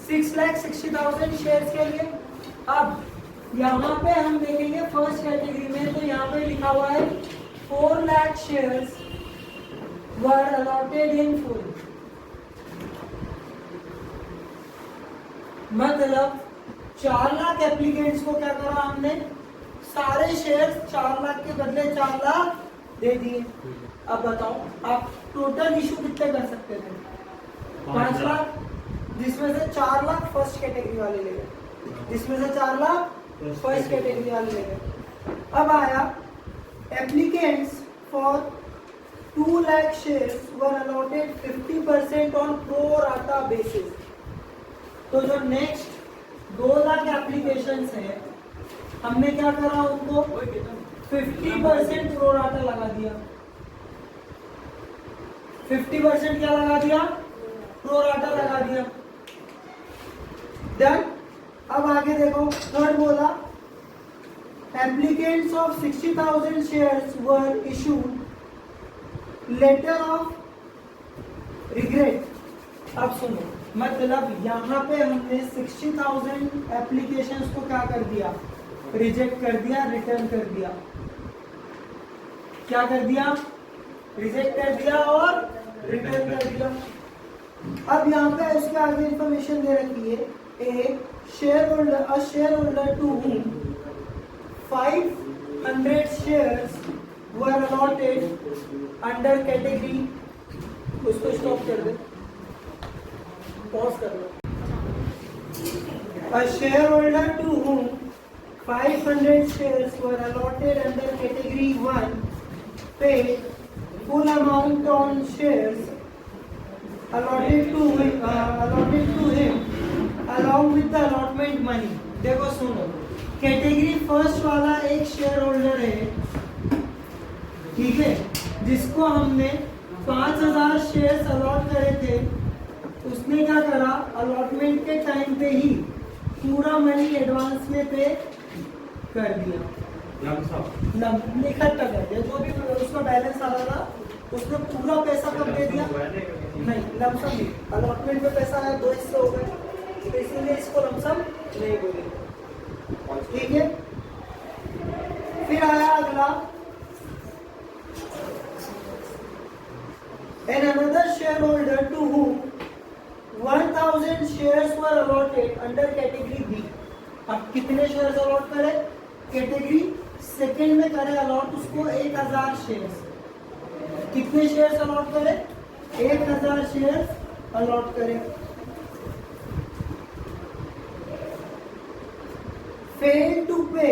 6,60,000 shares के लिए। अब यहाँ पे हम देखेंगे फर्स्ट कैटेगरी में, तो यहाँ पे लिखा हुआ है 4 lakh shares were allotted in full. मतलब 4 लाख एप्लीकेंट्स को क्या करा हमने, सारे शेयर्स 4 लाख के बदले 4 लाख दे दिए। अब बताओ आप टोटल इशू कितने कर सकते थे? 5 लाख, जिसमें से 4 लाख फर्स्ट कैटेगरी वाले ले गए, जिसमें से 4 लाख फर्स्ट कैटेगरी वाले ले गए। अब आया applicants for 2 lakh shares were allotted 50% on pro rata basis. तो जो नेक्स्ट 2 लाख एप्लीकेशंस है, हमने क्या करा, उनको 50% प्रो राटा लगा दिया। 50% क्या लगा दिया? प्रो राटा लगा दिया। देन अब आगे देखो, थर्ड बोला applicants of 60,000 shares were issued letter of regret. अब सुनो, मतलब यहाँ पे हमने 60,000 एप्लीकेशंस को क्या कर दिया, रिजेक्ट कर दिया, रिटर्न कर दिया। क्या कर दिया? रिजेक्ट कर दिया और रिटर्न कर दिया। अब यहाँ पे उसके आगे इंफॉर्मेशन दे रखी है, a shareholder to whom 500 shares were allotted under category, उसको स्टॉप कर दे, पॉज कर लो। A shareholder to whom 500 shares were allotted under category 1 paid full amount on shares allotted to him along with the allotment money। देखो सुनो, category first वाला एक share holder है, ठीक है, जिसको हमने 5,000 शेयर्स अलॉट करे थे। उसने क्या करा, अलॉटमेंट के टाइम पे ही पूरा मनी एडवांस में पे कर दिया, इकट्ठा कर दिया। जो भी उसका बैलेंस आ रहा था उसने पूरा पैसा कब दे दिया? नहीं, लमसम नहीं, अलॉटमेंट में पैसा आया, 2 हिस्से हो गए, तो इसीलिए इसको लमसम नहीं बोलेंगे, ठीक है। फिर आया अगला, an another share holder to whom 1,000 shares were allotted under category B. अब कितने शेयर्स अलॉट करे? कैटेगरी सेकेंड में करे अलॉट उसको 1,000 शेयर्स। कितने शेयर्स अलॉट करे? 1,000 शेयर्स अलॉट करे। फेल टू पे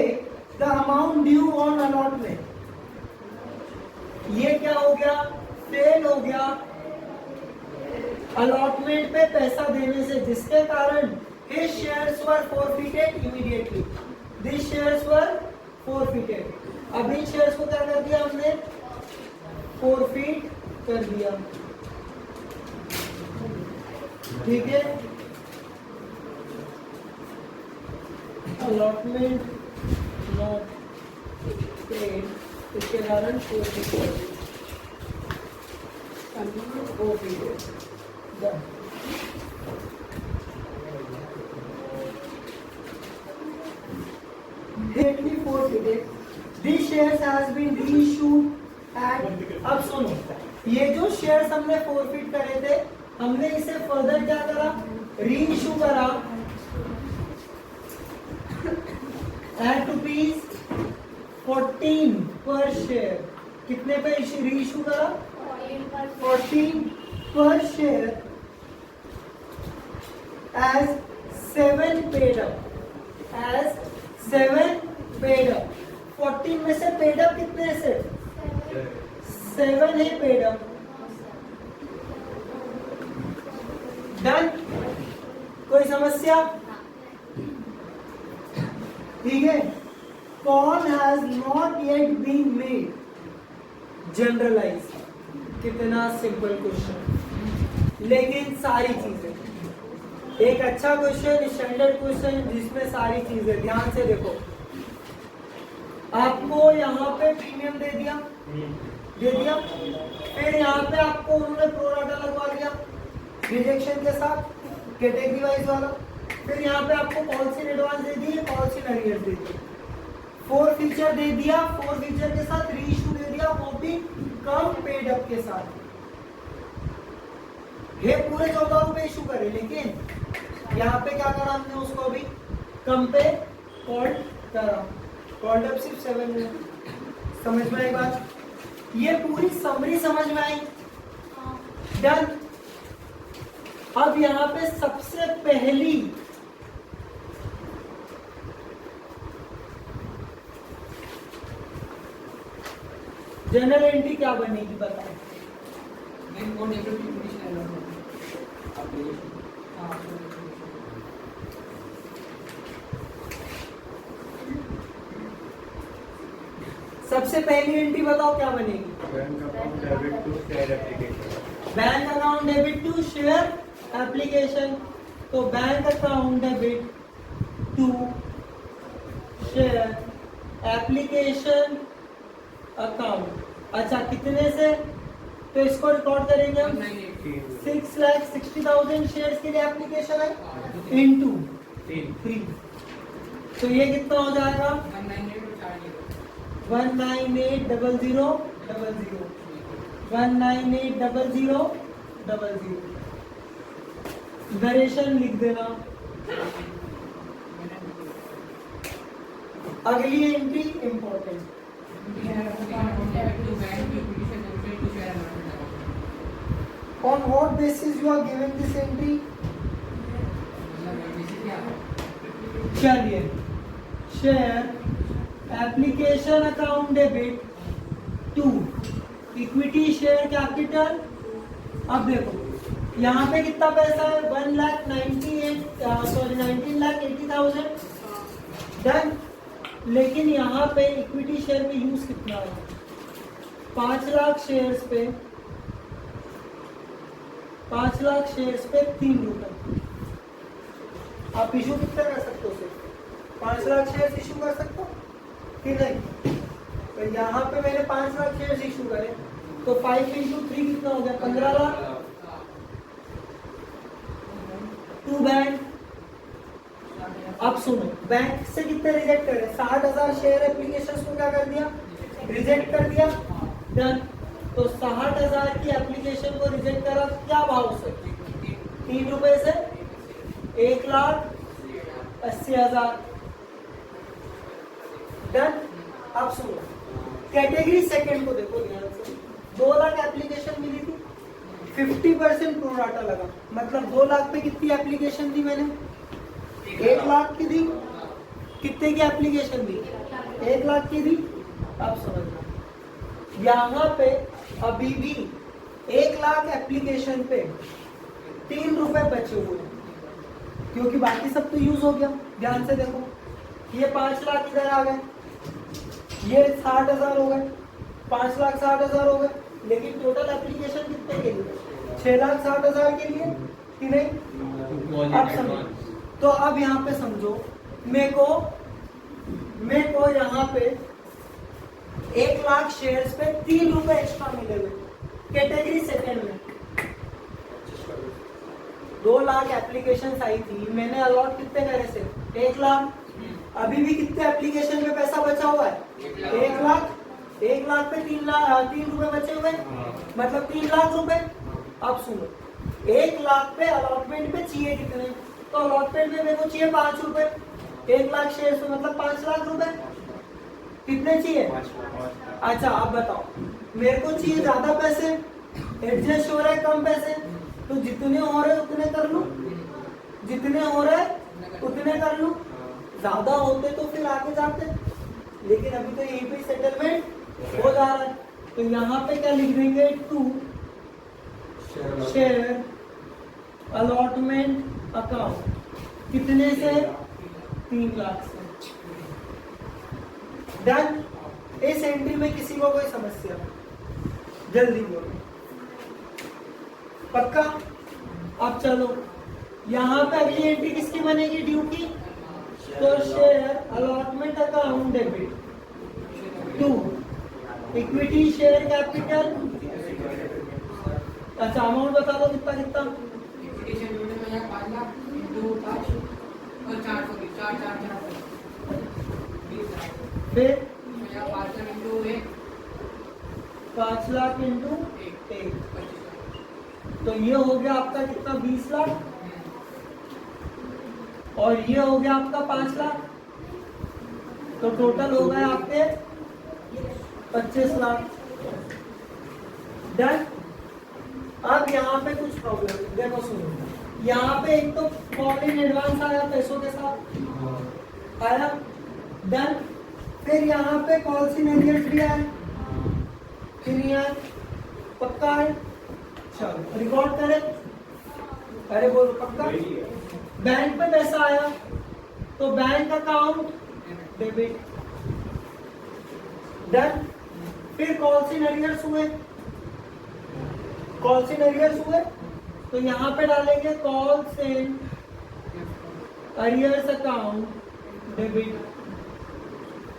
the amount due on allotment. ये क्या हो गया? फेल हो गया अलॉटमेंट पे पैसा देने से, जिसके कारण his shares were forfeited immediately। These shares were forfeited। अब इन शेयर्स को क्या कर दिया हमने? forfeit कर दिया, ठीक है। अलॉटमेंट नॉट पेड, इसके कारण forfeited। These shares has been reissued at। अब सुनो, ये जो शेयर्स हमने फोरफिट करे थे, हमने इसे फर्दर क्या करा? रीइश्यू करा एट ₹14 पर शेयर। कितने पे रीइश्यू करा? 14 पर share as 7 paid up, as 7 paid up। 14 में से पेड अप कितने से? 7 है पेड अप। डन? कोई समस्या? ठीक है। Call has not yet been made generalize. कितना सिंपल क्वेश्चन, लेकिन सारी चीजें, एक अच्छा क्वेश्चन, स्टैंडर्ड क्वेश्चन जिसमें सारी चीजें। ध्यान से देखो, आपको यहाँ पे प्रीमियम दे दिया, फिर यहाँ पे आपको उन्होंने प्रो राटा लगवा दिया रिजेक्शन के साथ। कैटेगरी वाइज वाला। फिर यहाँ पे आपको पॉलिसी इन एडवांस दे दी है, पॉलिसी इन अरियर्स दे दी, 4 फीचर दे दिया, 4 फीचर के साथ रीइश्यू दे दिया, वो भी कम पेड अप के साथ। ये पूरे 14 रुपए इशू करे, लेकिन यहाँ पे क्या करा हमने उसको अभी कम पे कॉल्ड करा, कॉल्ड अप सिर्फ 7 में। समझ में आई बात? ये पूरी समरी समझ में आई? डन। अब यहाँ पे सबसे पहली जनरल एंट्री क्या बनेगी बताएं? सबसे पहली एंट्री बताओ क्या बनेगी? Bank account debit to share application. Bank account debit to share application. तो bank account debit to share application account. अच्छा, कितने से? तो इसको रिकॉर्ड करेंगे हम 6,60,000 शेयर्स के लिए एप्लीकेशन है इनटू 3। तो ये कितना हो जाएगा? 1980000 1980000। नरेशन लिख देना। अगली entry important. On what basis you are giving this entry? चलिए, share application account debit to equity share capital. अब देखो यहाँ पे कितना पैसा है? 19,80,000। डन। लेकिन यहाँ पे इक्विटी शेयर में यूज कितना है? 5 लाख शेयर्स पे 3 रुपए। आप इशू कितना कर सकते हो? सिर्फ 5 लाख शेयर्स इशू कर सकते हो कि नहीं? तो यहाँ पे मैंने 5 लाख शेयर्स इशू करे, तो 5 × 3 कितना हो गया? 15 लाख। To bank. अब सुनो, बैंक से कितने रिजेक्ट करे? 60,000 शेयर एप्लीकेशन को क्या कर दिया? रिजेक्ट कर दिया। डन। तो 60,000 की एप्लीकेशन को रिजेक्ट करा क्या भाव से? 3 रुपए से 1,80,000। डन। अब सुनो, कैटेगरी सेकंड को देखो ध्यान से। 2 लाख एप्लीकेशन मिली थी, 50% प्रो डाटा लगा, मतलब 2 लाख पे कितनी एप्लीकेशन दी मैंने? 1 लाख की दी। कितने की एप्लीकेशन दी? 1 लाख की दी। अब समझना, यहाँ पे अभी भी 1 लाख एप्लीकेशन पे 3 रुपए बचे हुए हैं, क्योंकि बाकी सब तो यूज हो गया। ध्यान से देखो, ये 5 लाख इधर आ गए, ये 60,000 हो गए, 5,60,000 हो गए, लेकिन टोटल एप्लीकेशन कितने के लिए? 6,60,000 के लिए कि नहीं? अब समझो। तो अब यहाँ पे समझो, मेरे को यहाँ पे 1 लाख शेयर्स पे 3 रुपए एक्स्ट्रा मिले हुए कैटेगरी सेकंड में। 2 लाख एप्लीकेशन आई थी, मैंने अलॉट कितने करे से? 1 लाख। अभी भी कितने एप्लीकेशन में पैसा बचा हुआ है? 1 लाख। 1 लाख पे 3 रुपए बचे हुए, मतलब 3 लाख रुपए। अब सुनो, 1 लाख पे अलॉटमेंट पे चाहिए कितने? तो अलॉटमेंट में मेरे को चाहिए 5 रुपए। 1 लाख शेयर पे मतलब 5 लाख रुपए। कितने चाहिए? अच्छा, आप बताओ, मेरे को चाहिए ज्यादा पैसे, एडजस्ट हो रहा है कम पैसे, तो जितने हो रहे उतने कर लूं, जितने हो रहे उतने कर लूं। ज्यादा होते तो फिर आगे जाते, लेकिन अभी तो यहीं पे सेटलमेंट हो जा रहा है। तो यहाँ पे क्या लिख देंगे? To share allotment account. कितने से? 3 लाख से। डन। इस एंट्री में किसी को कोई समस्या? जल्दी बोलो। पक्का? अब चलो, यहाँ पे अगली एंट्री किसकी बनेगी? ड्यू की। तो share allotment account debit to equity share capital. अच्छा, अमाउंट बता दो कितना कितना? और 420 4 4 4 फिर 5 इंटू 1 5 लाख इंटू 1, 25 लाख। तो ये हो गया आपका कितना 20 लाख, और ये हो गया आपका 5 लाख, तो टोटल हो गए आपके 25 लाख। डन। अब यहाँ पे कुछ प्रॉब्लम देखो, सुनो, यहाँ पे एक तो कॉल इन एडवांस आया पैसों के साथ आया। डन। फिर यहाँ पे कॉल्स इन एरियर्स भी आए, फिर यहाँ पक्का है। चलो रिकॉर्ड करें। अरे बोलो पक्का। बैंक पे पैसा आया तो बैंक अकाउंट डेबिट। डन। फिर कॉल्स इन एरियर्स हुए, कॉल्स इन एरियर्स हुए तो यहाँ पे डालेंगे calls in arrears account debit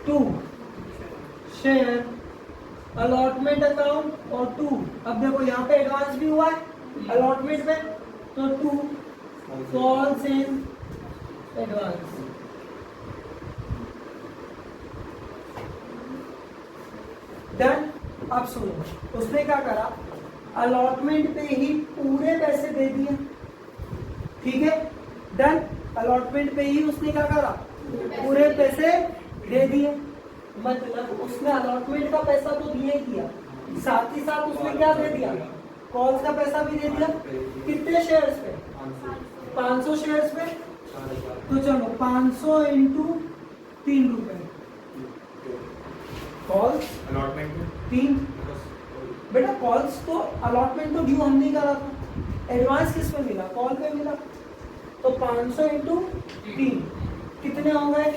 to share allotment account और 2। अब देखो यहाँ पे एडवांस भी हुआ है अलॉटमेंट में, तो 2 कॉल्स इन एडवांस। डन। अब सुनो, उसने क्या करा, अलॉटमेंट पे ही पूरे पैसे दे दिए, ठीक है। डन। अलॉटमेंट पे ही उसने क्या करा, पूरे पैसे दे दिए, मतलब उसने अलॉटमेंट का पैसा तो दिया ही दिया, साथ ही साथ उसने क्या दे दिया, कॉल्स का पैसा भी दे दिया। कितने शेयर्स पे, 500 शेयर्स पे, तो चलो 500 इंटू 3 रुपए, कॉल्स अलॉटमेंट 3। बेटा कॉल्स तो अलॉटमेंट तो ड्यू हम नहीं करा था, एडवांस किस पे मिला, कॉल पे मिला, तो 500 इंटू 3 कितने हो गए,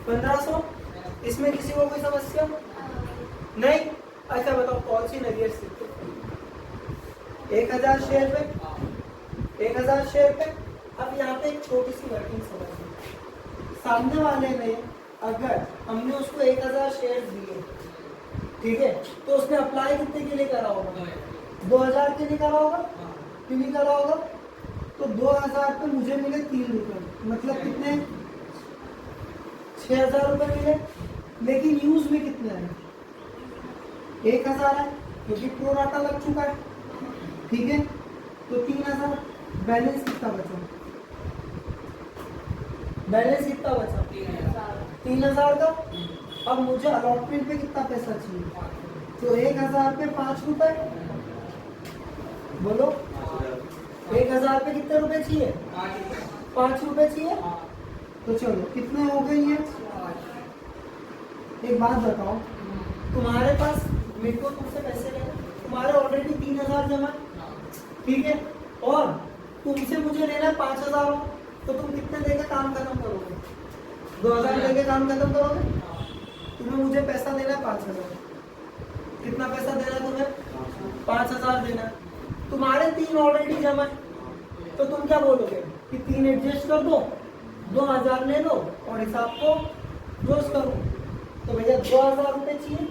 1500। इसमें किसी को कोई समस्या नहीं। अच्छा बताओ कॉल्स इन एरियर्स कितने, 1000 शेयर पे, 1000 शेयर पे। अब यहाँ पे एक छोटी सी वर्किंग समझिए, सामने वाले ने अगर हमने उसको 1000 शेयर दिए, ठीक है, तो उसने अप्लाई कितने के लिए करा होगा, 2000 के लिए करा होगा, क्यों नहीं करा होगा, तो 2000 पे मुझे मिले 3 रुपए, मतलब कितने, 6000 रुपए मिले। लेकिन यूज में कितने है, 1000 है क्योंकि प्रोराटा लग चुका है, ठीक है, तो 3000। बैलेंस कितना बचा, बैलेंस कितना बचा, 3000 का। अब मुझे अलॉटमेंट पे कितना पैसा चाहिए, तो 1000 पे 5 रुपए, बोलो 1000 पे कितने रुपए चाहिए, 5 रुपए चाहिए। तो चलो कितने हो गए ये, एक बात बताओ, तुम्हारे पास मेरे को तुमसे पैसे लेना, तुम्हारे ऑलरेडी 3000 जमा, ठीक है, और तुमसे मुझे लेना है 5000, तो तुम कितने देके काम खत्म करोगे, 2000 देके काम खत्म करोगे। तुम्हें मुझे पैसा देना है 5000, कितना पैसा देना है तुम्हें, 5000 देना है। तुम्हारे 3 ऑलरेडी जमा है, तो तुम क्या बोलोगे कि 3 एडजस्ट कर दो, 2000 ले लो और हिसाब को क्लोज करो। तो भैया 2000 रुपए चाहिए,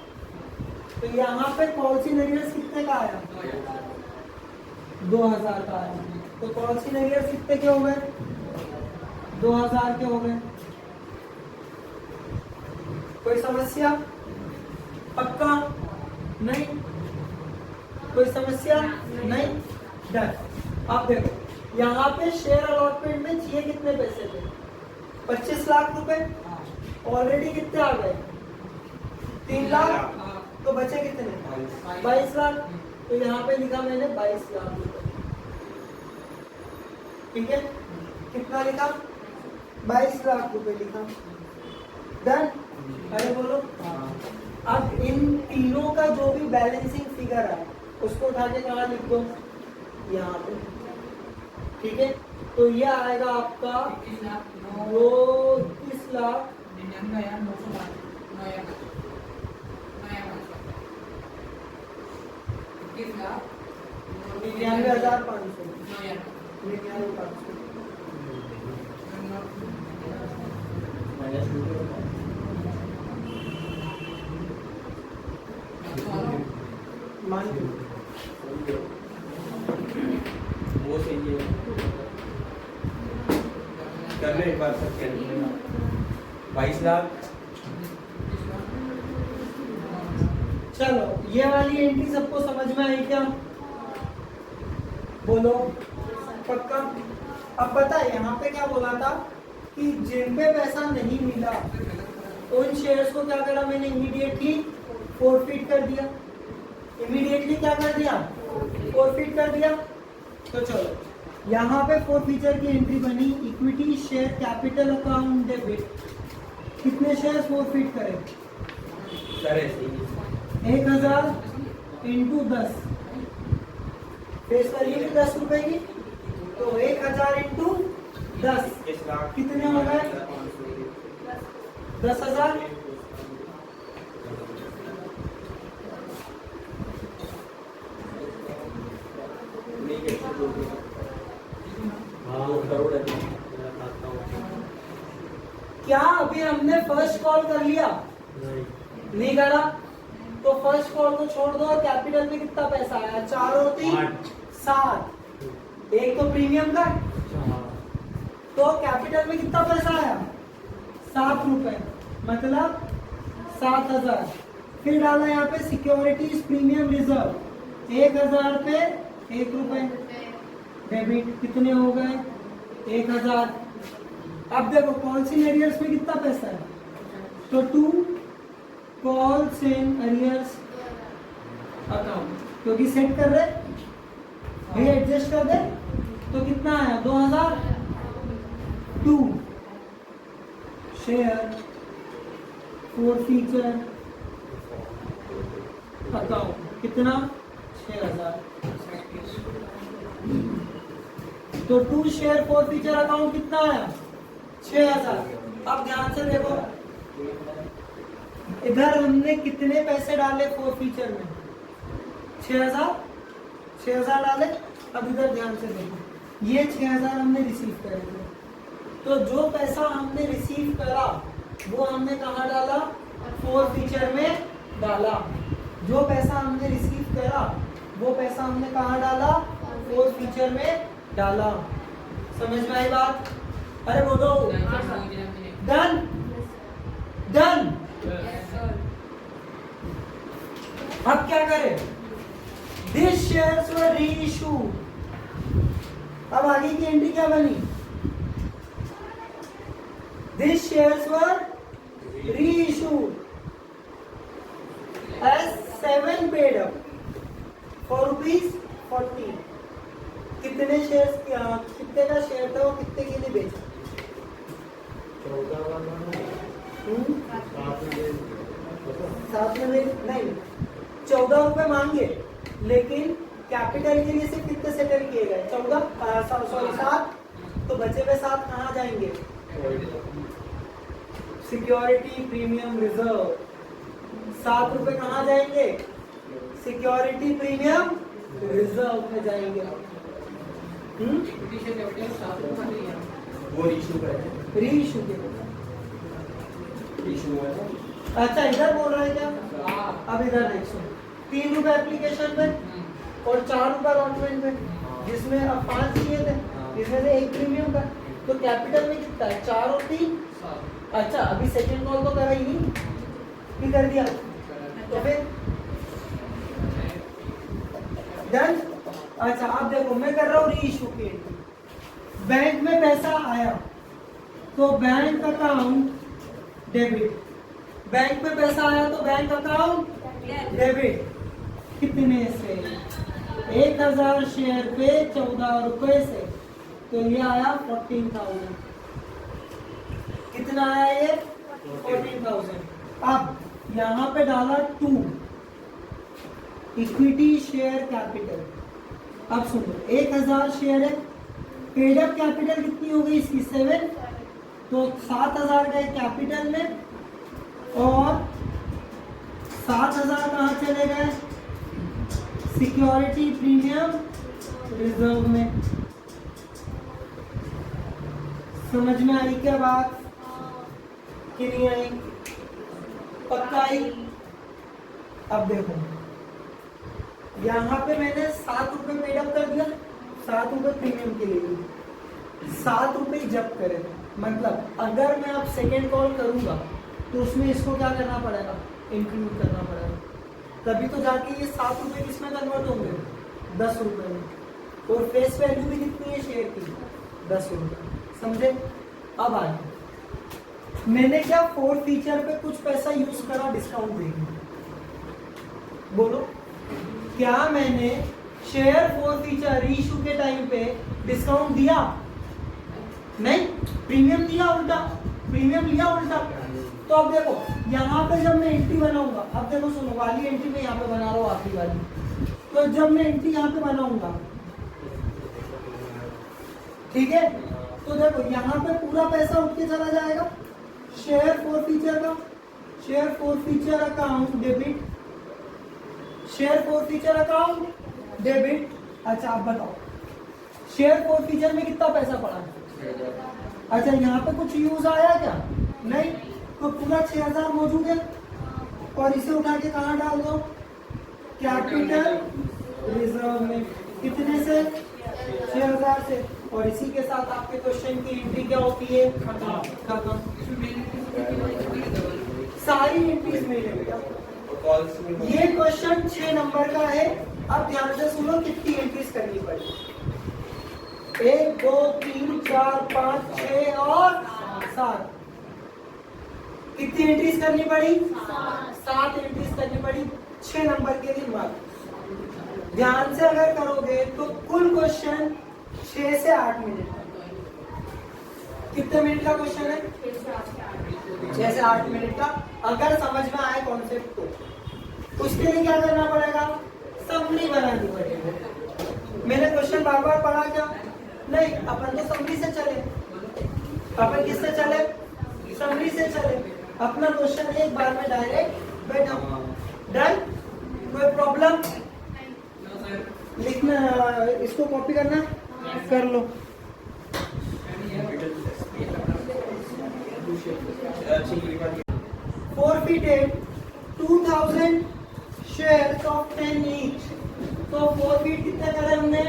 तो यहाँ पे कॉल्स इन एरियर्स कितने का आया, 2000 का आया, तो कॉल्स इन एरियर्स कितने के हो गए, 2000 के हो गए। कोई समस्या, पक्का नहीं, कोई समस्या नहीं। डन। अब देखो यहाँ पे शेयर अलॉटमेंट में चाहिए कितने पैसे थे, 25 लाख रुपए, ऑलरेडी कितने आ गए, 3 लाख, तो बचे कितने, 22 लाख। तो यहाँ पे लिखा मैंने 22 लाख रुपए, ठीक है, कितना लिखा, 22 लाख रुपए लिखा। डन। अरे बोलो। अब इन तीनों का जो भी बैलेंसिंग फिगर है उसको उठा के कहाँ लिख दो, यहाँ पे, ठीक है। तो ये आएगा आपका 21 लाख 21 लाख 99,500, 99,500। मान लो वो सही है। कर लो एक बार सब कैलकुलेट 22 लाख। चलो ये वाली एंट्री सबको समझ में आई क्या? बोलो पक्का? अब पता है यहाँ पे क्या बोला था कि जिन पे पैसा नहीं मिला उन शेयर्स को क्या करा मैंने? इमीडिएटली फोरफिट कर दिया। इमीडिएटली क्या कर दिया? फोरफिट कर दिया। तो चलो यहाँ पे फोरफीचर की एंट्री बनी, equity share capital account debit. कितने शेयर फोरफिट करें? सर ऐसे ही 1000 इंटू 10, फेस वैल्यू की 10 रुपए की, तो 1000 इंटू 10 21 लाख कितने हो गए? 10,000। करोड़ है। क्या अभी हमने फर्स्ट कॉल कर लिया? नहीं करा। तो फर्स्ट कॉल को छोड़ दो। कैपिटल में कितना पैसा आया? 4 और 3 7। एक तो प्रीमियम का, तो कैपिटल में कितना पैसा आया? 7 रुपए, मतलब 7,000। फिर डाला यहाँ पे सिक्योरिटीज प्रीमियम रिजर्व 1000 पे 1 रुपए डेबिट। कितने हो गए? 1000। अब देखो कॉल्स इन एरियर्स में कितना पैसा है? तो 2 कॉल्स इन एरियर्स अकाउंट, क्योंकि सेट कर रहे भैया, एडजस्ट कर दे। तो कितना आया? 2000। 2 शेयर फोरफीचर अकाउंट कितना? 6000। तो 2 शेयर फोरफीचर अकाउंट कितना आया? 6000। अब ध्यान से देखो, इधर हमने कितने पैसे डाले फोरफीचर में? 6000 डाले। अब इधर ध्यान से देखो, ये 6000 हमने रिसीव करे थे, तो जो पैसा हमने रिसीव करा वो हमने कहाँ डाला? फोरफीचर में डाला। जो पैसा हमने रिसीव करा वो पैसा हमने कहाँ डाला? फोरफीचर में डाला। समझ में आई बात? अरे बोलो डन। डन। अब क्या करें? This shares were reissue. अब आगे की एंट्री क्या बनी? This shares were reissued as 7 paid up for ₹40। कितने शेयर्स, कितने का शेयर था वो कितने के लिए बेचा? 7 में नहीं, 14 रुपए मांगे, लेकिन कैपिटल के लिए सिर्फ कितने सेटल किए गए? 14, सॉरी 7। तो बचे हुए 7 कहाँ जाएंगे? Security premium reserve. 7 रुपए कहाँ जाएंगे? सिक्योरिटी प्रीमियम रिजर्व में जाएंगे। वो रीइश्यू करें। रीइश्यू के। इशू हुआ है। अच्छा इधर बोल रहे हैं क्या? अब इधर देखो, 3 रुपए एप्लीकेशन पे और 4 रुपए अलॉटमेंट पे, जिसमें अब 5 दिए थे, जिसमें से 1 प्रीमियम का। तो कैपिटल में कितना है? 4 और 3। अच्छा अभी सेकंड कॉल तो करा ही नहीं, भी कर दिया, तो फिर डन। अच्छा अब देखो, मैं कर रहा हूँ रीइश्यू की। बैंक में पैसा आया तो बैंक अकाउंट डेबिट। बैंक में पैसा आया तो बैंक अकाउंट डेबिट। कितने से? 1000 शेयर पे 14 रुपए से, तो ये आया 14,000। कितना आया ये? 14,000। अब यहाँ पे डाला 2 इक्विटी शेयर कैपिटल। अब सुनो, 1000 शेयर है, पेड अप कैपिटल कितनी हो गई इसकी? 7। तो 7000 गए कैपिटल में और 7000 कहाँ चले गए? सिक्योरिटी प्रीमियम रिजर्व में। समझ में आई क्या बात कि नहीं आई? पक्का आई? अब देखो, यहाँ पे मैंने 7 रुपए पेड अप कर दिया, 7 रुपए प्रीमियम के लिए, 7 रुपए जब्त करे थे। मतलब अगर मैं अब सेकेंड कॉल करूंगा तो उसमें इसको क्या करना पड़ेगा, इंक्लूड करना पड़ेगा, तभी तो जाके ये 7 रुपए किसमें कन्वर्ट होंगे, 10 रुपए में। और फेस वैल्यू भी कितनी है शेयर की, 10 रुपए, समझे। अब आगे मैंने क्या 4 फीचर पे कुछ पैसा यूज करा डिस्काउंट देने, बोलो क्या मैंने शेयर 4 फीचर रीइश्यू के टाइम पे डिस्काउंट दिया, नहीं, प्रीमियम दिया उल्टा, प्रीमियम लिया उल्टा। तो अब देखो यहाँ पे जब मैं एंट्री बनाऊंगा, अब देखो सुनो, वाली एंट्री में यहाँ पे बना रहा हूँ आखिरी वाली, तो जब मैं एंट्री यहाँ पे बनाऊंगा, ठीक है, तो देखो यहाँ पे पूरा पैसा उठ के चला जाएगा शेयर 4 फीचर का, share 4 feature account debit, share 4 feature account debit. अच्छा आप बताओ शेयर 4 फीचर में कितना पैसा पड़ा है, अच्छा यहाँ पे कुछ यूज आया क्या, नहीं, तो पूरा 6000 मौजूद है, और इसे उठा के कहाँ डाल दो, कैपिटल रिजर्व में, कितने से, 6000 से, और इसी के साथ आपके क्वेश्चन की एंट्री क्या होती है, खत्म। सारी एंट्रीज मिल गई। ये क्वेश्चन 6 नंबर का है। अब ध्यान से सुनो कितनी एंट्रीज करनी पड़ी, 1 2 3 4 5 6 और 7, कितनी एंट्रीज करनी पड़ी, 7 एंट्रीज करनी पड़ी 6 नंबर के दिन बाद। ध्यान से अगर करोगे तो कुल क्वेश्चन 6 से 8 मिनट, कितने मिनट का क्वेश्चन है, 6 से 8 मिनट का। अगर समझ में आए कॉन्सेप्ट तो उसके लिए क्या करना पड़ेगा, समरी बनानी पड़ेगी। मैंने क्वेश्चन बार बार पढ़ा क्या, नहीं, अपन तो समरी से चले, अपन किससे चले, समरी से चले, अपना क्वेश्चन एक बार में डायरेक्ट बैठा, डन। कोई प्रॉब्लम, लिखना, इसको कॉपी करना, कर लो। Forfeited 2000 shares of 10 each, तो forfeit कितने करे हमने,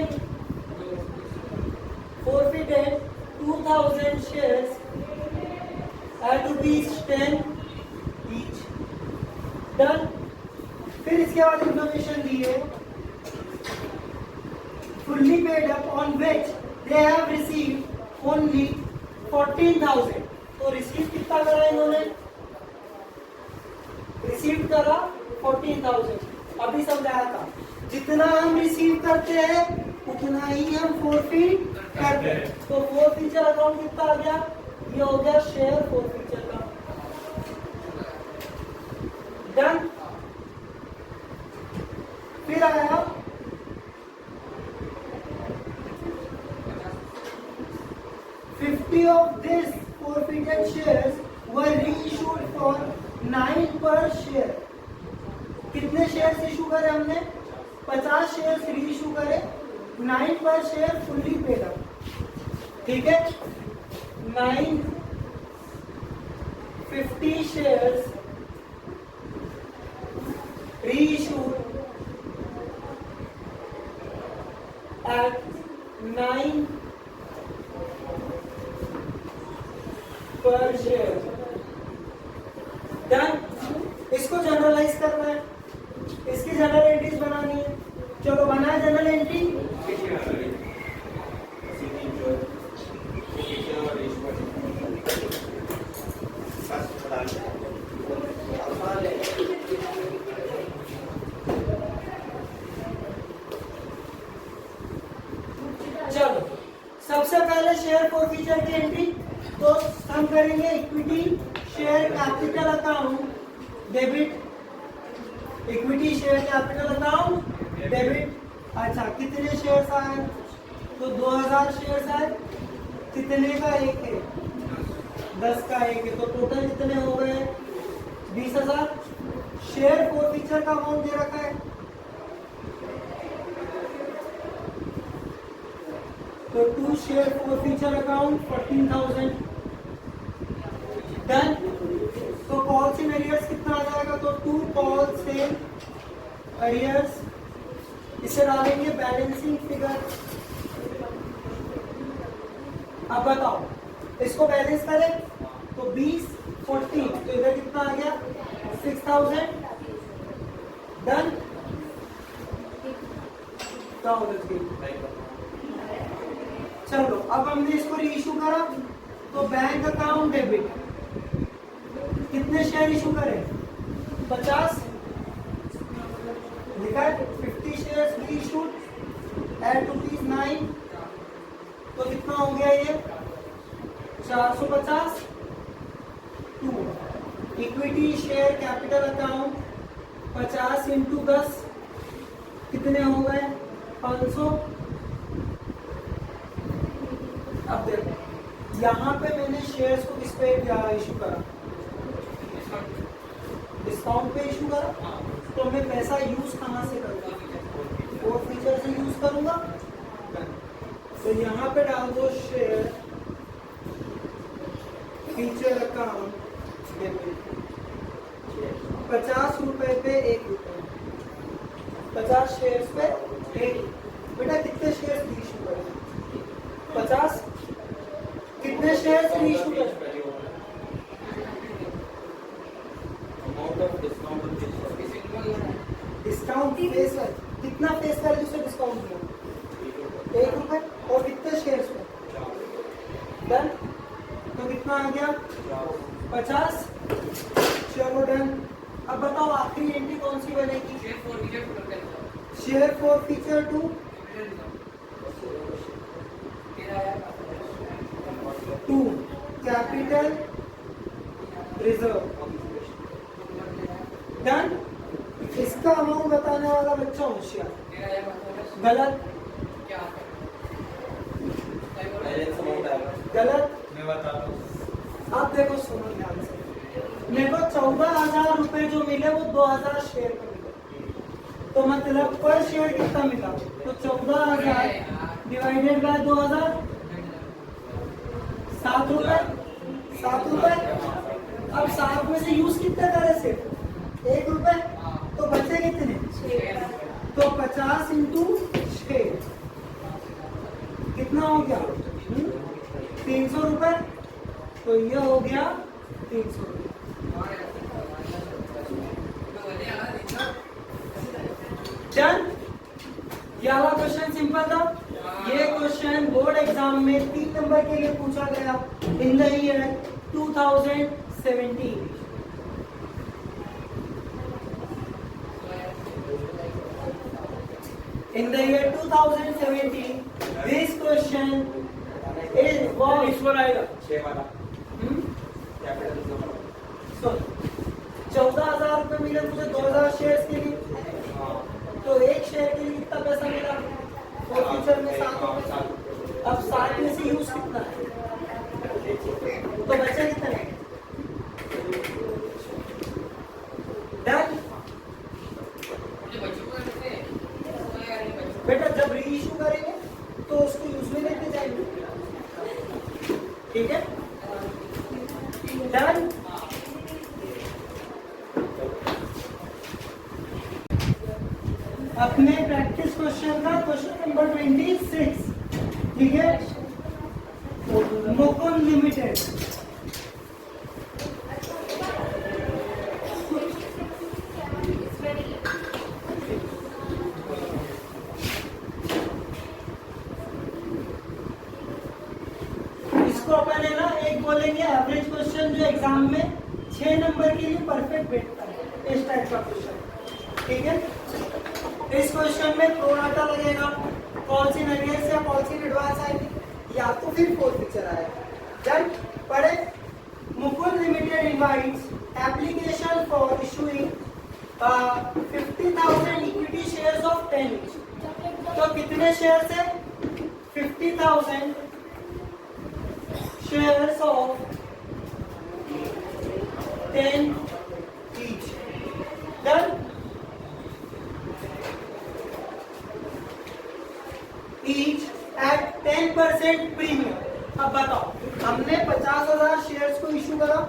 forfeited 2000 shares at ₹10 each, done. फिर इसके बाद इंफॉर्मेशन दी है, fully paid up on which they have received only 14,000, तो रिसीव कितना करा इन्होंने, रिसीव करा 14,000। अभी समझाया था जितना हम रिसीव करते हैं उतना ही हम फोरफीट करते हैं। तो 4 फीचर अकाउंट कितना आ गया, ये हो गया शेयर 4 फीचर का, डन। फिर आया 50 of this forfeited shares were reissued for 9 per share। कितने शेयर्स इशू करे हमने, 50 शेयर्स रीइशू करे, 9 पर शेयर फुल्ली पेड अप, ठीक है। 950 shares reissued at 9 per share, done. इसको जनरलाइज करना है, इसकी जनरल एंट्रीज बनानी है, चलो बनाए जनरल एंट्री। चलो सबसे पहले शेयर फॉरफीचर की एंट्री, तो हम करेंगे equity share capital account debit, equity share capital account debit. अच्छा कितने शेयर्स आए, तो 2000 शेयर्स आए, कितने का एक है, 10 का एक है, तो टोटल कितने हो गए 20,000। शेयर फॉरफीचर का अमाउंट दे रखा है, तो 2 शेयर फॉरफीचर अकाउंट 14,000, डन। तो कॉल्स इन एरियर्स कितना आ जाएगा, तो 2 कॉल्स इन एरियर्स, इसे डालेंगे बैलेंसिंग फिगर। अब बताओ इसको बैलेंस करें तो 20 40, तो इधर कितना आ गया 6000 डन। चलो अब हमने इसको रीइशू करा तो बैंक अकाउंट डेबिट कितने शेयर इशू करें 50 लिखा है 50 शेयर्स रीइशूड एट ₹9, तो कितना हो गया ये 450। To equity share capital account 50 into 10 कितने हो गए 500। अब देखो यहाँ पे मैंने शेयर्स को किस पे इशू करा डिस्काउंट पे इशू करा, तो मैं पैसा यूज कहाँ से करूँगा वो फीचर से यूज करूँगा। तो यहाँ पे डाल दो शेयर फीचर अकाउंट 50 रुपए पे 1 रुपए 50 शेयर्स पे 1। बेटा कितने शेयर्स इशू करें 50 कितने शेयर्स इशू करें डिस्काउंट फेस वैल्यू कितना फेस वैल्यू से डिस्काउंट दिया 1 रुपए और कितने शेयर्स पे डन। तो कितना आ गया 50। चलो डन। अब बताओ आखिरी एंट्री कौन सी बनेगी share for feature 2 capital reserve done. इसका अमाउंट बताने वाला बच्चा होशियार गलत गलत मैं बताता हूँ। आप देखो सुनो ध्यान से मेरे को 14,000 रुपए जो मिले वो 2,000 शेयर पे मिले, तो मतलब पर शेयर कितना मिला तो 14,000 डिवाइडेड बाय 2,000 7 रुपए 7 रुपए। अब 7 में से यूज कितना करे सिर्फ 1 रुपए, तो बचे कितने तो 50 इंटू 6 कितना हो गया 300 रुपए, तो ये हो गया 300 रुपए डन। ये वाला क्वेश्चन सिंपल था। ये क्वेश्चन बोर्ड एग्जाम में 3 नंबर के लिए पूछा गया in the year 2017। In the year 2017, this question was ईश्वर आएगा 6 वाला कैपिटल so 14,000 रुपए मिले मुझे 2,000 शेयर्स के लिए, तो एक शेयर के लिए कितना पैसा मिला और फ्यूचर में 7 रुपए। अब 7 में से यूज कितना है तो बचे कितने डन। बेटा जब रीइशू करेंगे तो उसको यूज में लेते जाएंगे, ठीक है डन। अपने प्रैक्टिस क्वेश्चन का क्वेश्चन नंबर 26, ठीक है मुकुंद लिमिटेड अपन है ना एक बोलेंगे एवरेज क्वेश्चन जो एग्जाम में 6 नंबर के लिए परफेक्ट बैठता है इस टाइप का क्वेश्चन, ठीक है। इस क्वेश्चन में प्रोराटा लगेगा, कॉल्सिन एरियर्स या कॉल्सिन एडवांस आएगी या तो फिर फोर पिक्चर आएगा। डन पढ़े। Mukund limited invites application for issuing 50,000 equity shares of 10 each। तो कितने शेयर है 50,000 shares of 10 each done। each at 10% premium. अब बताओ हमने 50,000 शेयर्स को इशू करा,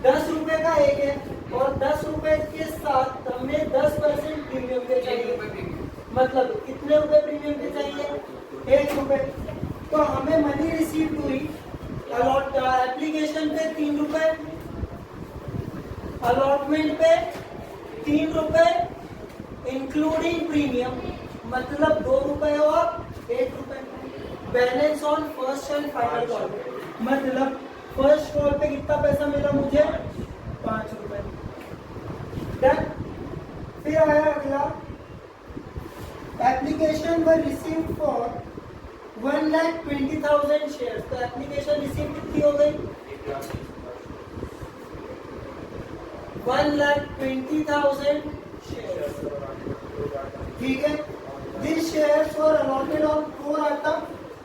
10 रुपए का एक है और 10 रुपए के साथ हमें 10% प्रीमियम के चाहिए, मतलब कितने रुपए प्रीमियम के चाहिए 1 रुपए। तो हमें मनी रिसीव हुई अलॉट एप्लीकेशन पे 3 रुपए, अलॉटमेंट पे 3 रुपए इंक्लूडिंग प्रीमियम, मतलब 2 रुपए और 1 रुपए। Balance on first and final call, मतलब फर्स्ट कॉल पे कितना पैसा मिला मुझे, 5 रुपए। डन। फिर आया अगला, application were received for 1,20,000 share. तो एप्लीकेशन रिसीव कितनी हो गई, 1,20,000 शेयर। ठीक है, this shares were allotted on pro rata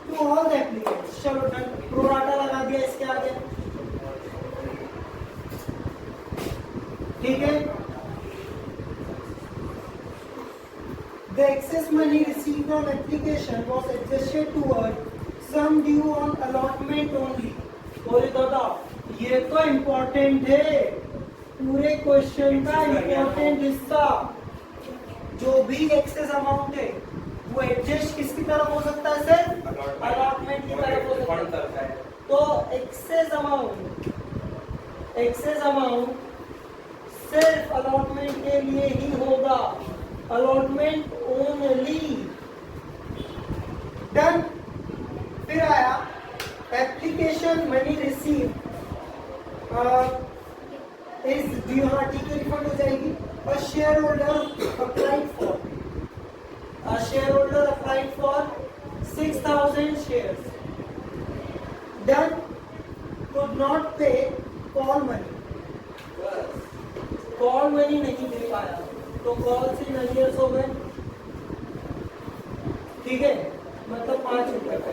to all the applicants. चलो डन, प्रो राटा लगा दिया इसके आगे। ठीक है, the excess money received on application was adjusted toward sum due on allotment only। और दादा ये तो इम्पोर्टेंट है, पूरे क्वेश्चन का इम्पोर्टेंट हिस्सा। जो भी एक्सेस अमाउंट है वो एडजस्ट किसकी तरफ हो सकता है सर, अलॉटमेंट की तरफ हो सकता है। तो एक्सेस अमाउंट सिर्फ अलॉटमेंट के लिए ही होगा, अलॉटमेंट ओनली। डन। फिर आया application money receive is due, ठीक है, रिफंड हो जाएगी। और share holder applied for 6,000 shares। Done. could not pay call money, call money नहीं दे पाया तो कॉल से नलियर्स हो गए। ठीक है, मतलब 5 रुपए पे।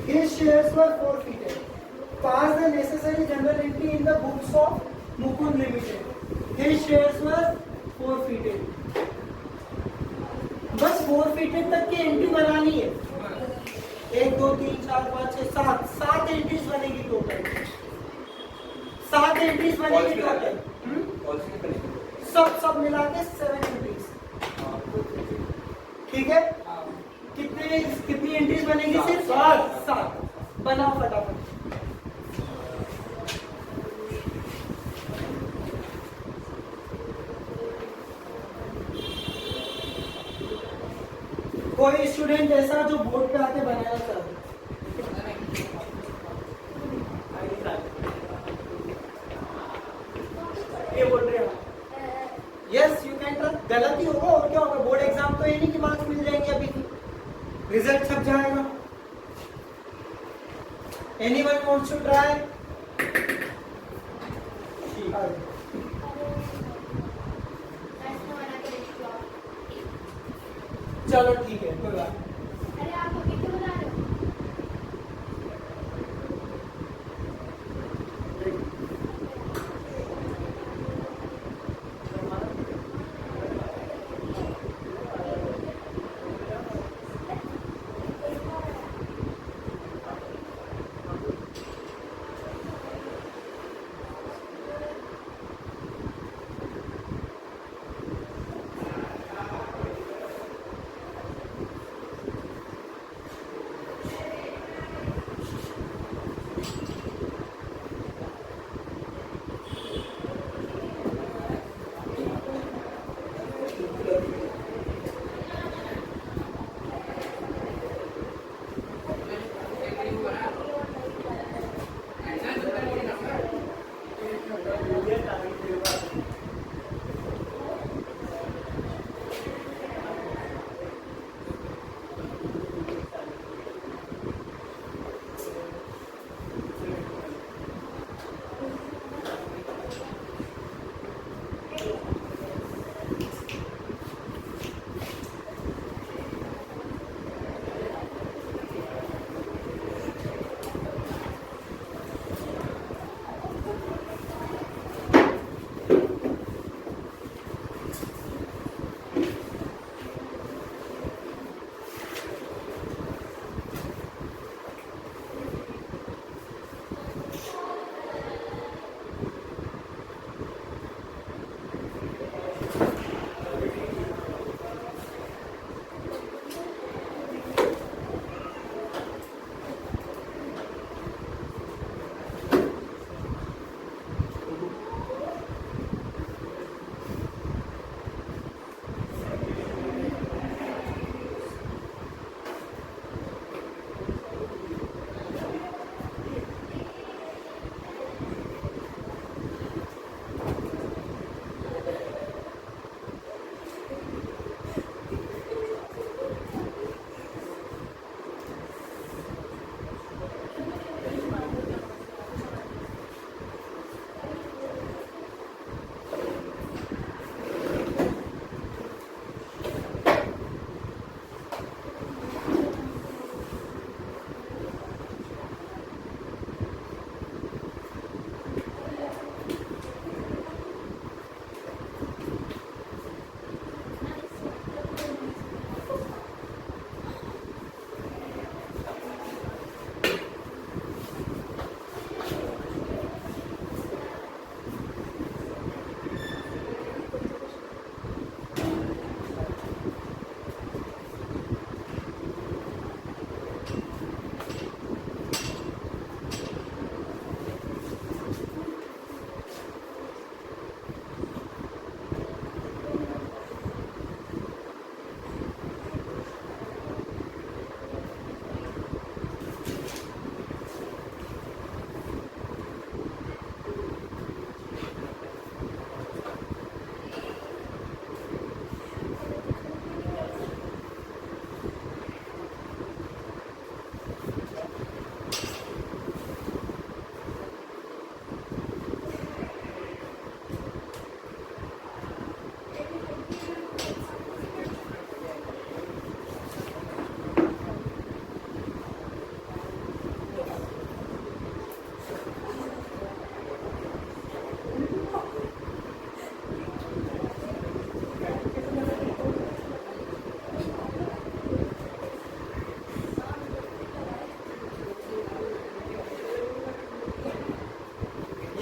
His shares were forfeited. Pass the necessary journal entry in the books of Mukund Limited. His shares were forfeited. बस forfeited तक की एंट्री बनानी है। 1 2 3 4 5 6 7 एंट्रीज बनेगी टोटल, 7 एंट्रीज बनेगी टोटल। सब मिला के 7 एंट्रीज। ठीक है, कितनी एंट्रीज बनेगी, सिर्फ 7। बनाओ फटाफट। कोई स्टूडेंट ऐसा जो बोर्ड पे आके बनाना चाहे, ये बोल रहे हो, यस यू कैन ट्राई। गलती होगा और क्या होगा, बोर्ड एग्जाम तो ये नहीं कि मार्क्स मिल जाएंगे, अभी रिजल्ट छप जाएगा। Anyone wants to try? चलो ठीक है, कोई बात नहीं। अरे आप अभी क्यों बना रहे हो?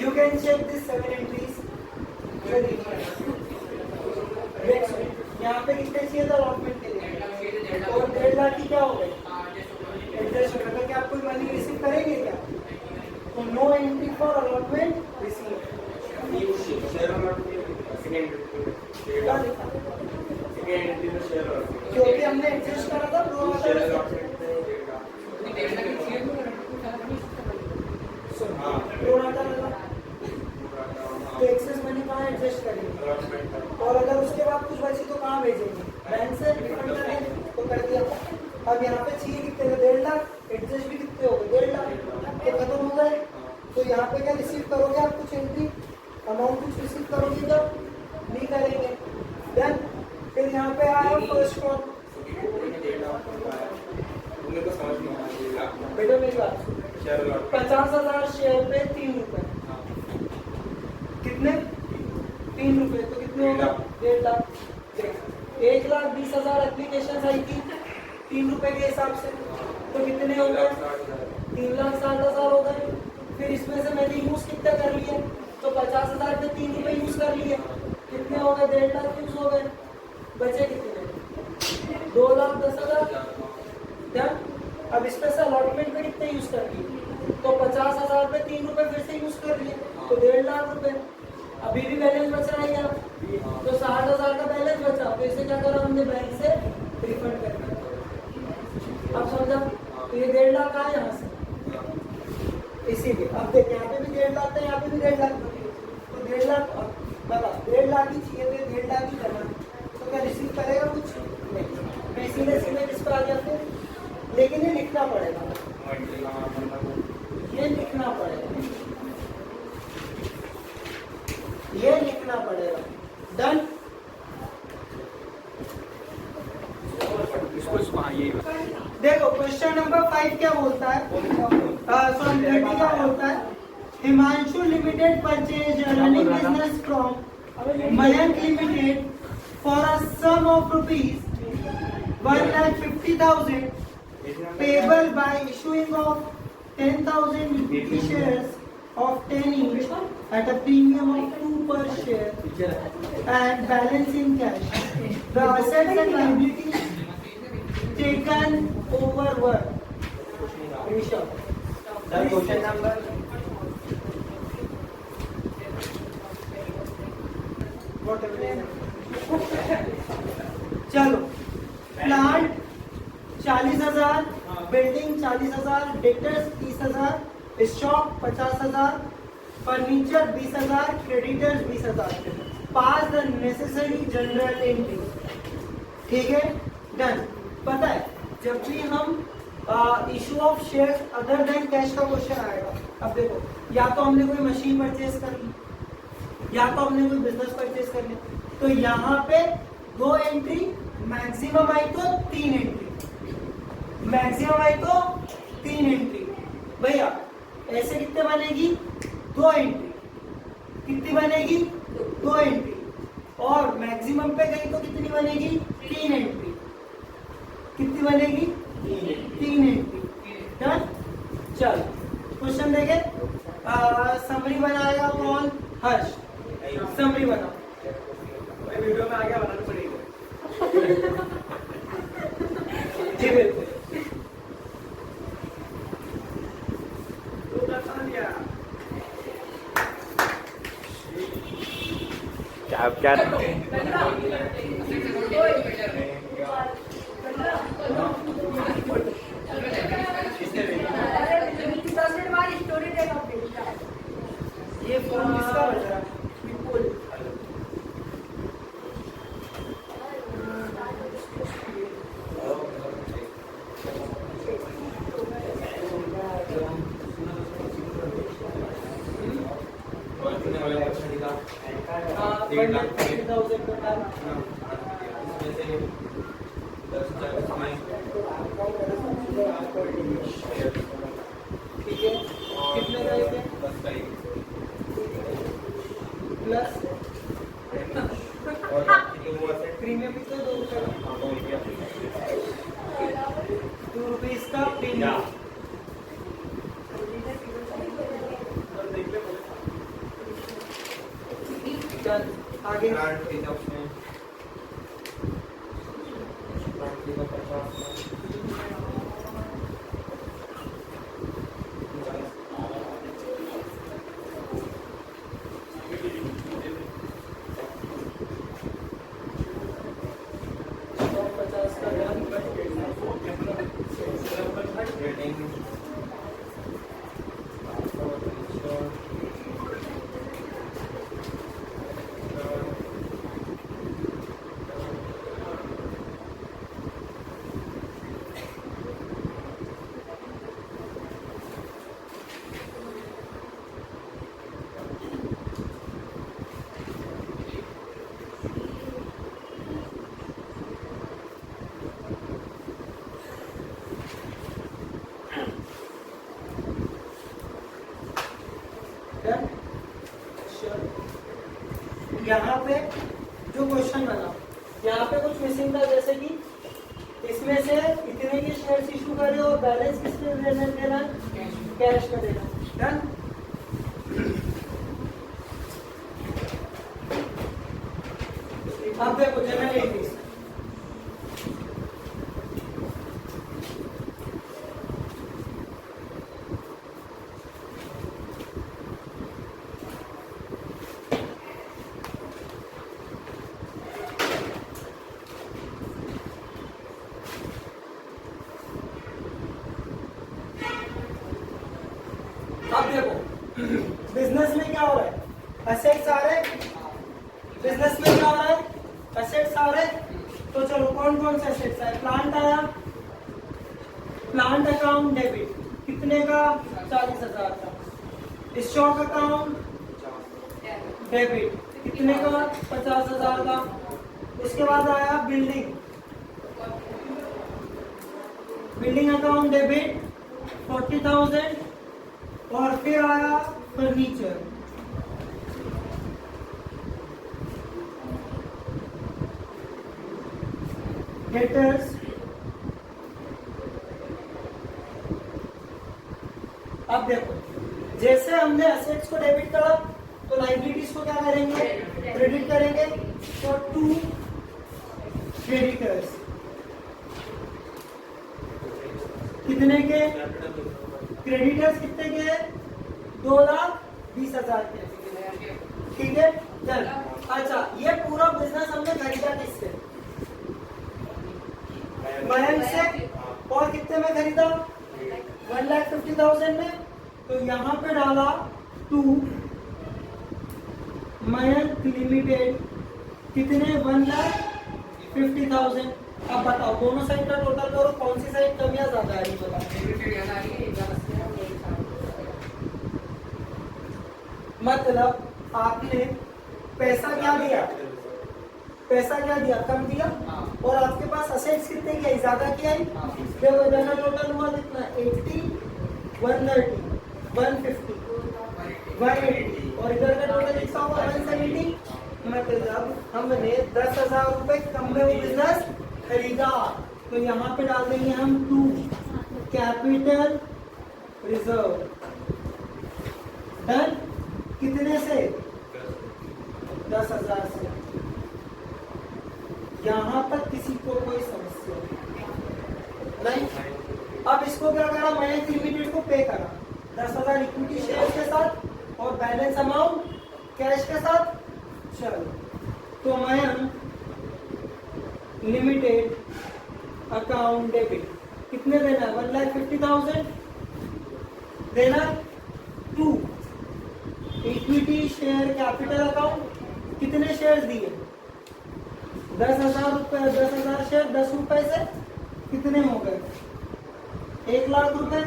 You can check this 7 entries. यहाँ पे कितने चाहिए था allotment के लिए? और 1.5 लाख की क्या हो गई? एडजस्ट हो गया। क्या आप कोई मनी रिसीव करेंगे क्या? तो no entry for allotment receive. क्योंकि हमने एडजस्ट करा था तो एक्सेस मनी कहाँ एडजस्ट करेंगे और अगर उसके बाद कुछ बची तो कहाँ भेजेंगे? बैंक से रिफंड करेंगे तो कर दिया। अब यहाँ पे चाहिए कितने? 1.5 लाख। एडजस्ट भी कितने हो गए? 1.5 लाख तो खत्म हो गए। तो यहाँ पे क्या रिसीव करोगे आप? कुछ एंट्री अमाउंट कुछ रिसीव करोगे क्या? नहीं करेंगे। देन फिर यहाँ पे आया फर्स्ट कॉल। बेटा मेरी बात 50,000 शेयर पे 3 रुपए। कितने? 3 रुपए तो कितने होगा? 1.5 लाख। 1,20,000 एप्लीकेशन आई थी 3 रुपए के हिसाब से, तो कितने हो गए? 3,60,000 हो गए। फिर इसमें से मैंने यूज कितने कर लिए? तो 50,000 पे 3 रुपए यूज कर लिए। कितने हो गए? 1.5 लाख यूज हो गए। बचे कितने? 2,10,000। अब इसमें से अलॉटमेंट पे कितने यूज कर लिए? तो 50,000 पे 3 रुपए फिर से यूज कर लिए, तो 1.5 लाख रुपए। अभी भी बैलेंस बच रहा है क्या? तो 60,000 का बैलेंस बचा, तो इसे क्या करा हमने? बैंक से रिफंड कर दिया। अब समझा? तो ये 1.5 लाख आया यहाँ से, इसीलिए। अब देखिए यहाँ पे भी 1.5 लाख था, यहाँ पे भी 1.5 लाख। तो 1.5 लाख बता 1.5 लाख ही चाहिए थे, 1.5 लाख ही करना। तो क्या रिसीव करेगा कुछ? नहीं। मैं इसीलिए किस पर आ गया फिर? लेकिन ये लिखना पड़ेगा, ये लिखना पड़ेगा, ये लिखना पड़ेगा। डन। देखो क्वेश्चन नंबर 5 क्या बोलता है? सॉरी 30 क्या बोलता है? Himanshu limited purchase running business from Mayank limited for a sum of rupees 1,50,000 payable by issuing of 10,000 equity shares of 10 each at a premium of 2 per share and balance in cash. The assets and liabilities taken over were. Question number. चलो plant 40,000, building 40,000, debtors 30,000, stock 50,000, furniture 20,000, creditors 20,000। Pass the necessary general entry. ठीक है, done. पता है जब भी हम issue of shares other than cash का question आएगा, अब देखो या तो हमने कोई मशीन परचेज कर ली या तो हमने कोई बिजनेस परचेज कर ली, तो यहाँ पे 2 एंट्री, मैक्सिमम आई तो 3 एंट्री, मैक्सिमम आई तो 3 एंट्री। भैया ऐसे कितने बनेगी? 2 एंट्री। कितनी बनेगी? 2 एंट्री। और मैक्सिमम पे गई तो कितनी बनेगी? 3 एंट्री। कितनी बनेगी? 3 एंट्री। डन। चल क्वेश्चन देखे। समरी बनाएगा कौन? हर्ष। समरी बना। वीडियो में आगे बनाना पड़ेगा। जी बिल्कुल। क्या ये फोन किसका बज रहा है? विपुल। ठीक है, कितने रहेंगे? प्लस प्रीमियम भी तो 2 रुपए, 2 रुपीज का प्रीमियम। आगे ग्रांट एग्जाम्स में यहाँ पे जो क्वेश्चन बना, यहाँ पे कुछ मिसिंग था, जैसे कि इसमें से इतने के शेयर्स इशू करे और बैलेंस किसमें देना है, कैश में देना। डन। अब देखो जनरल एंट्रीज, अब देखो बिजनेस में क्या हो रहा है, असेट्स आ रहे हैं, बिजनेस में क्या हो रहा है, असेट्स आ रहे हैं। तो चलो कौन कौन से असेट्स आए, प्लांट आया, प्लांट अकाउंट डेबिट कितने का, 40,000 का। स्टॉक अकाउंट डेबिट कितने का, 50,000 का। उसके बाद आया बिल्डिंग, बिल्डिंग अकाउंट डेबिट 40,000। और फिर आया फर्नीचर, डेटर्स, अब देखो जैसे हमने असेट्स को डेबिट करा तो लाइबिलिटीज को क्या करेंगे, क्रेडिट करेंगे। तो 2 क्रेडिटर्स कितने के, क्रेडिटर्स कितने के, 2,20,000 के। ठीक है चल। अच्छा ये पूरा बिजनेस हमने खरीदा किससे, बैंक से। और कितने में खरीदा, 1,50,000 में। तो यहाँ पे डाला 2 मयंक लिमिटेड कितने, 1,50,000। अब बताओ दोनों साइड का टोटल करो, कौन सी साइड कम या ज्यादा है, बताओ। मतलब आपने पैसा क्या दिया, पैसा क्या दिया, कम दिया। और आपके पास असेट्स कितने की आई, ज्यादा की आई। देखो इधर का टोटल हुआ कितना, 80, 130, 150, 180। और इधर का टोटल कितना हुआ, 170। मतलब हमने 10,000 रुपए कम में वो बिजनेस खरीदा। तो यहाँ पे डाल देंगे हम 2 कैपिटल रिजर्व। डन। कितने से, 10,000 से। यहां तक किसी को कोई समस्या नहीं। अब इसको क्या करा, मयंक लिमिटेड को पे करा 10,000 इक्विटी शेयर के साथ और बैलेंस अमाउंट कैश के साथ। चलो तो मयंक लिमिटेड अकाउंट डेबिट कितने देना है, 1,50,000 देना। 2 इक्विटी शेयर कैपिटल अकाउंट कितने शेयर दिए, 10,000 रुपए, 10,000 शेयर 10 रुपए से कितने हो गए, 1,00,000 रुपए।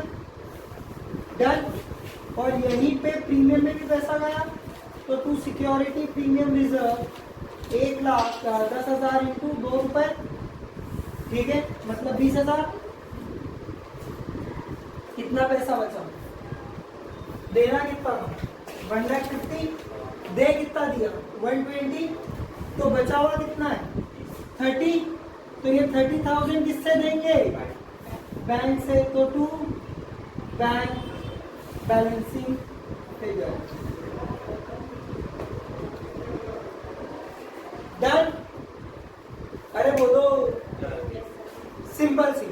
डन। और यहीं पे प्रीमियम में भी पैसा गया। तो 2 सिक्योरिटी प्रीमियम रिजर्व 1,00,000 का 10,000 इंटू 2 रुपए। ठीक है, मतलब 20,000। कितना पैसा बचा, देना कितना था, 1,50,000। दे कितना दिया, 120। तो बचा हुआ कितना है, 30। तो ये 30,000 किससे देंगे, बैंक से। तो 2 बैंक बैलेंसिंग फिगर। डन? अरे बोलो, सिंपल सी।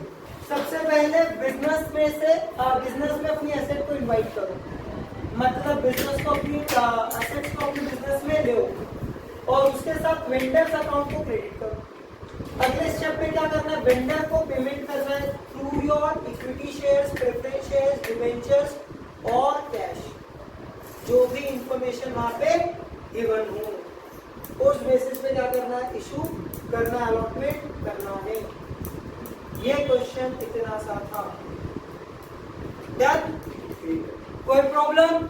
सबसे पहले बिजनेस में अपनी एसेट को इनवाइट करो, मतलब बिजनेस को अपनी एसेट्स को अपने बिजनेस में ले और उसके साथ वेंडर्स अकाउंट को क्रेडिट करो। अगले स्टेप पे क्या करना है, वेंडर को पेमेंट करना है through your equity shares, preference shares, debentures और कैश, जो भी इंफॉर्मेशन वहां पे गिवन हो उस बेसिस पे क्या करना है, इशू करना, अलॉटमेंट करना है। ये क्वेश्चन इतना सा था। डन? कोई प्रॉब्लम?